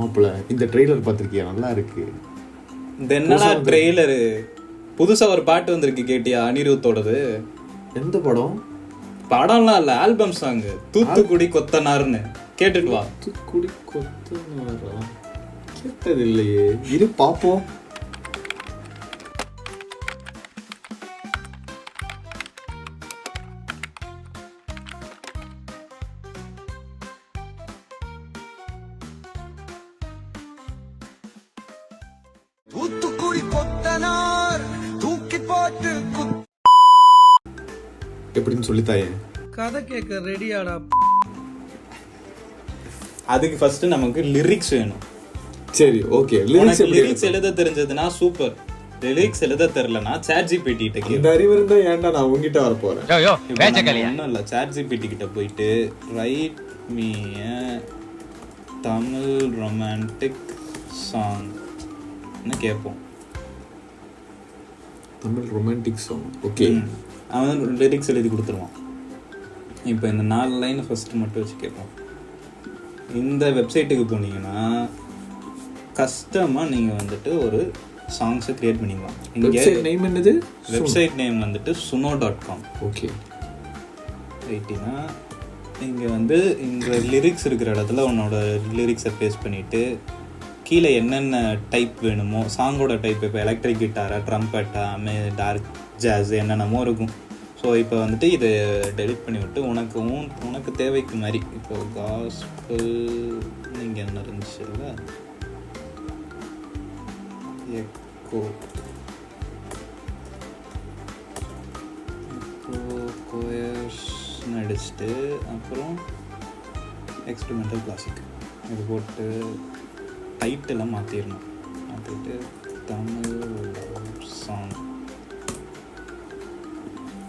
மாப்பிள்ள இந்த ட்ரெய்லர் பார்த்திருக்கியா? நல்லா இருக்கு. இந்த என்னடா ட்ரெய்லரு? புதுசா ஒரு பாட்டு வந்திருக்கு, கேட்டியா? அனிருத்தோடது. எந்த படம்? படம்லாம் இல்ல, ஆல்பம் சாங். தூத்துக்குடி கொத்தனார்னு. கேட்டுட்டு வா. தூத்துக்குடி கொத்தனாரா? கேட்டது இல்லையே. இரு பாப்போம். தூத்துக்குடி கொத்தனார் தூக்கி போட்டு எப்படின்னு சொல்லித்தாயே. கதை கேட்க ரெடியாடா. அதுக்கு ஃபர்ஸ்ட் நமக்கு லிரிக்ஸ் வேணும். சரி, ஓகே. லிரிக்ஸ் எழுத தெரிஞ்சதுன்னா சூப்பர். லிரிக்ஸ் எழுத தெரியலனா ChatGPT கிட்ட கேளு. இந்த அறிவு இருந்தா ஏன்டா நான் உன்கிட்ட வர போறேன்? ஒன்றும் இல்லை, ChatGPT கிட்ட போயிட்டு write me Tamil romantic song கேட்போம். Tamil romantic song. ஓகே. அவன் லிரிக்ஸ் எழுதி கொடுத்துருவான். இப்போ இந்த 4 லைன் ஃபர்ஸ்ட் மட்டும் வச்சு கேட்போம். இந்த வெப்சைட்டுக்கு போனீங்கன்னா கஸ்டமாக நீங்கள் வந்துட்டு ஒரு சாங்ஸை கிரியேட் பண்ணிக்கலாம். வெப்சைட் நேம் என்னது? வெப்சைட் நேம் வந்துட்டு suno.com. ஓகே. ரைட்டினா இங்கே வந்து இந்த லிரிக்ஸ் இருக்கிற இடத்துல உன்னோட லிரிக்ஸை பேஸ்ட் பண்ணிவிட்டு கீழே என்னென்ன டைப் வேணுமோ சாங்கோட டைப், இப்போ எலக்ட்ரிக் கிட்டாரா, ட்ரம்பட்டா, டார்க் ஜாஸ் என்னென்னமோ இருக்கும். ஸோ இப்போ வந்துட்டு இதை டெலிட் பண்ணி விட்டு உனக்கு தேவைக்கு மாதிரி இப்போ காஸ்பல் நீங்கள் என்ன இருந்துச்சு இல்லை எக்கோ கோயர்ஸ்னு அடிச்சுட்டு அப்புறம் எக்ஸ்பெரிமெண்டல் கிளாசிக் இது போட்டு டைட்டெல்லாம் மாற்றிடணும். மாற்றிட்டு தமிழ் சாங்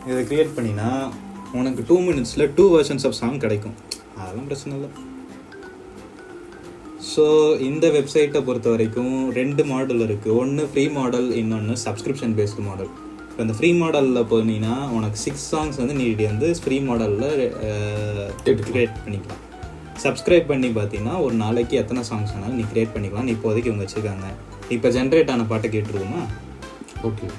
இதை க்ரியேட் பண்ணினா உனக்கு 2 minutesல 2 versions ஆஃப் சாங் கிடைக்கும். அதெல்லாம் பிரச்சனை இல்லை. ஸோ இந்த வெப்சைட்டை பொறுத்த வரைக்கும் 2 மாடல் இருக்குது. ஒன்று ஃப்ரீ மாடல், இன்னொன்று சப்ஸ்கிரிப்ஷன் பேஸ்டு மாடல். இப்போ இந்த ஃப்ரீ மாடலில் போனீங்கன்னா உனக்கு 6 songs வந்து நீ வந்து ஃப்ரீ மாடலில் க்ரியேட் பண்ணிக்கலாம். சப்ஸ்கிரைப் பண்ணி பார்த்தீங்கன்னா ஒரு நாளைக்கு எத்தனை சாங்ஸ் வேணாலும் நீ க்ரியேட் பண்ணிக்கலாம். நீ இப்போதைக்கு இவங்க வச்சுருக்காங்க. இப்போ ஜென்ரேட் ஆன பாட்டை கேட்டுருவோமா? ஓகே.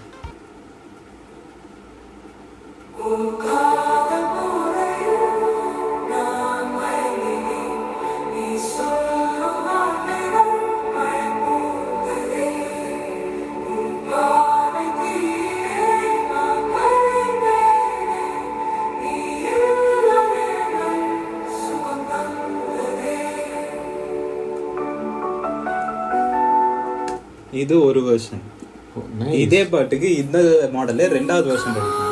இது ஒரு வெர்ஷன். இதே பாட்டுக்கு இந்த மாடலே 2வது வெர்ஷன் இருக்கு.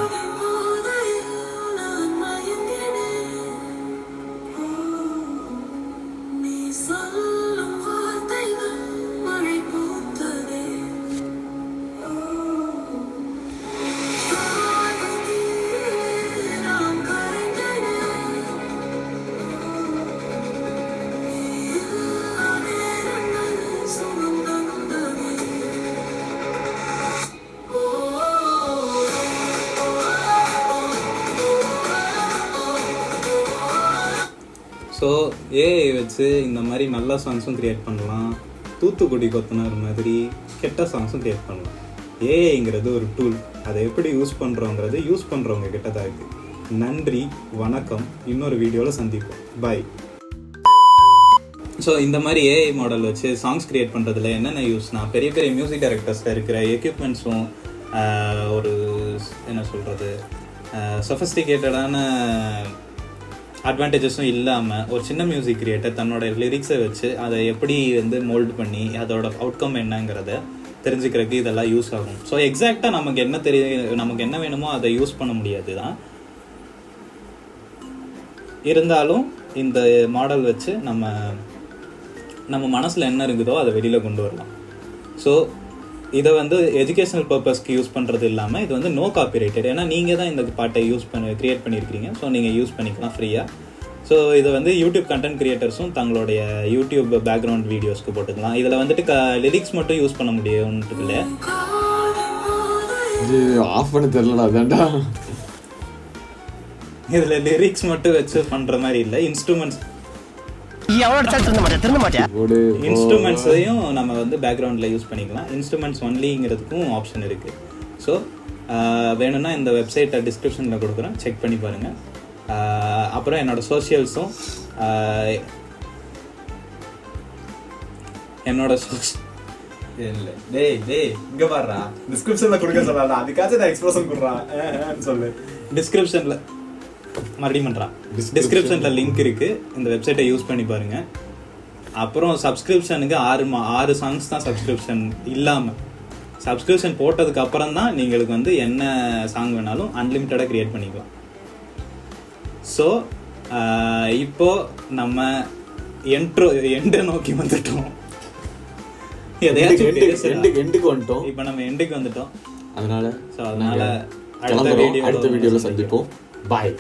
ஸோ ஏஐ வச்சு இந்த மாதிரி நல்ல சாங்ஸும் க்ரியேட் பண்ணலாம், தூத்துக்குடி கொத்தனார் மாதிரி கெட்ட சாங்ஸும் க்ரியேட் பண்ணலாம். ஏஐங்கிறது ஒரு டூல். அதை எப்படி யூஸ் பண்ணுறோங்கிறது யூஸ் பண்ணுறவங்க கிட்ட தான் இருக்குது. நன்றி, வணக்கம். இன்னொரு வீடியோவில் சந்திப்போம். பாய். ஸோ இந்த மாதிரி ஏஐ மாடல் வச்சு சாங்ஸ் க்ரியேட் பண்ணுறதுல என்னென்ன யூஸ்னால், பெரிய பெரிய மியூசிக் டைரக்டர்ஸில் இருக்கிற எக்யூப்மெண்ட்ஸும் ஒரு என்ன சொல்கிறது சொஃபஸ்டிகேட்டடான அட்வான்டேஜஸும் இல்லாமல் ஒரு சின்ன மியூசிக் கிரியேட்டர் தன்னோட லிரிக்ஸை வச்சு அதை எப்படி வந்து மோல்டு பண்ணி அதோட அவுட்கம் என்னங்கிறத தெரிஞ்சுக்கிறதுக்கு இதெல்லாம் யூஸ் ஆகும். ஸோ எக்ஸாக்டாக நமக்கு என்ன வேணுமோ அதை யூஸ் பண்ண முடியாது தான். இருந்தாலும் இந்த மாடல் வச்சு நம்ம மனசில் என்ன இருக்குதோ அதை வெளியில் கொண்டு வரலாம். ஸோ இதை வந்து எஜுகேஷனல் பர்பஸ்க்கு யூஸ் பண்ணுறது இல்லாமல் இது வந்து நோ காப்பிரைட்டட். ஏன்னா நீங்கள் தான் இந்த பாட்டை க்ரியேட் பண்ணியிருக்கிறீங்க. ஸோ நீங்கள் யூஸ் பண்ணிக்கலாம் ஃப்ரீயாக. ஸோ இதை வந்து யூடியூப் கண்டென்ட் கிரியேட்டர்ஸும் தங்களுடைய யூடியூப் பேக்ரவுண்ட் வீடியோஸ்க்கு போட்டுக்கலாம். இதில் வந்துட்டு லிரிக்ஸ் மட்டும் யூஸ் பண்ண முடியும்னு இல்லை. ஆஃப் பண்ண தெரியலடா அதான்டா. இதில் லிரிக்ஸ் மட்டும் வச்சு பண்ணுற மாதிரி இல்லை, இன்ஸ்ட்ருமெண்ட்ஸ் ஒரு இன்ஸ்ட்ருமெண்ட்ஸையும் நம்ம வந்து பேக்ரவுண்டில் யூஸ் பண்ணிக்கலாம். இன்ஸ்ட்ருமெண்ட்ஸ் ஒன்லிங்கிறதுக்கும் ஆப்ஷன் இருக்குது. ஸோ வேணும்னா இந்த வெப்சைட்டை டிஸ்கிரிப்ஷனில் கொடுக்குறேன், செக் பண்ணி பாருங்கள். அப்புறம் என்னோடய சோஷியல்ஸும் என்னோட இல்லை டேய் இங்கே பாடுறா, டிஸ்கிரிப்ஷனில் கொடுக்க சொல்லலாம், அதுக்காச்சும் நான் எக்ஸ்பிரஷன் கொடுறான் சொல்லு. டிஸ்கிரிப்ஷனில் மறுபடியும் பண்ணுறான், டிஸ்கிரிப்ஷனில் லிங்க் இருக்குது, இந்த வெப்சைட்டை யூஸ் பண்ணி பாருங்கள். அப்புறம் சப்ஸ்கிரிப்ஷனுக்கு 6 சாங்ஸ் தான் சப்ஸ்கிரிப்ஷன் இல்லாமல். சப்ஸ்கிரிப்ஷன் போட்டதுக்கு அப்புறம் தான் நீங்களுக்கு வந்து என்ன சாங் வேணாலும் அன்லிமிட்டடாக க்ரியேட் பண்ணிக்கலாம். ஸோ இப்போது நம்ம எண்டை நோக்கி வந்துட்டோம். எண்டுக்கு வந்துட்டோம். இப்போ நம்ம எண்டுக்கு வந்துட்டோம். அதனால அடுத்த வீடியோவில் சந்திப்போம். பாய்.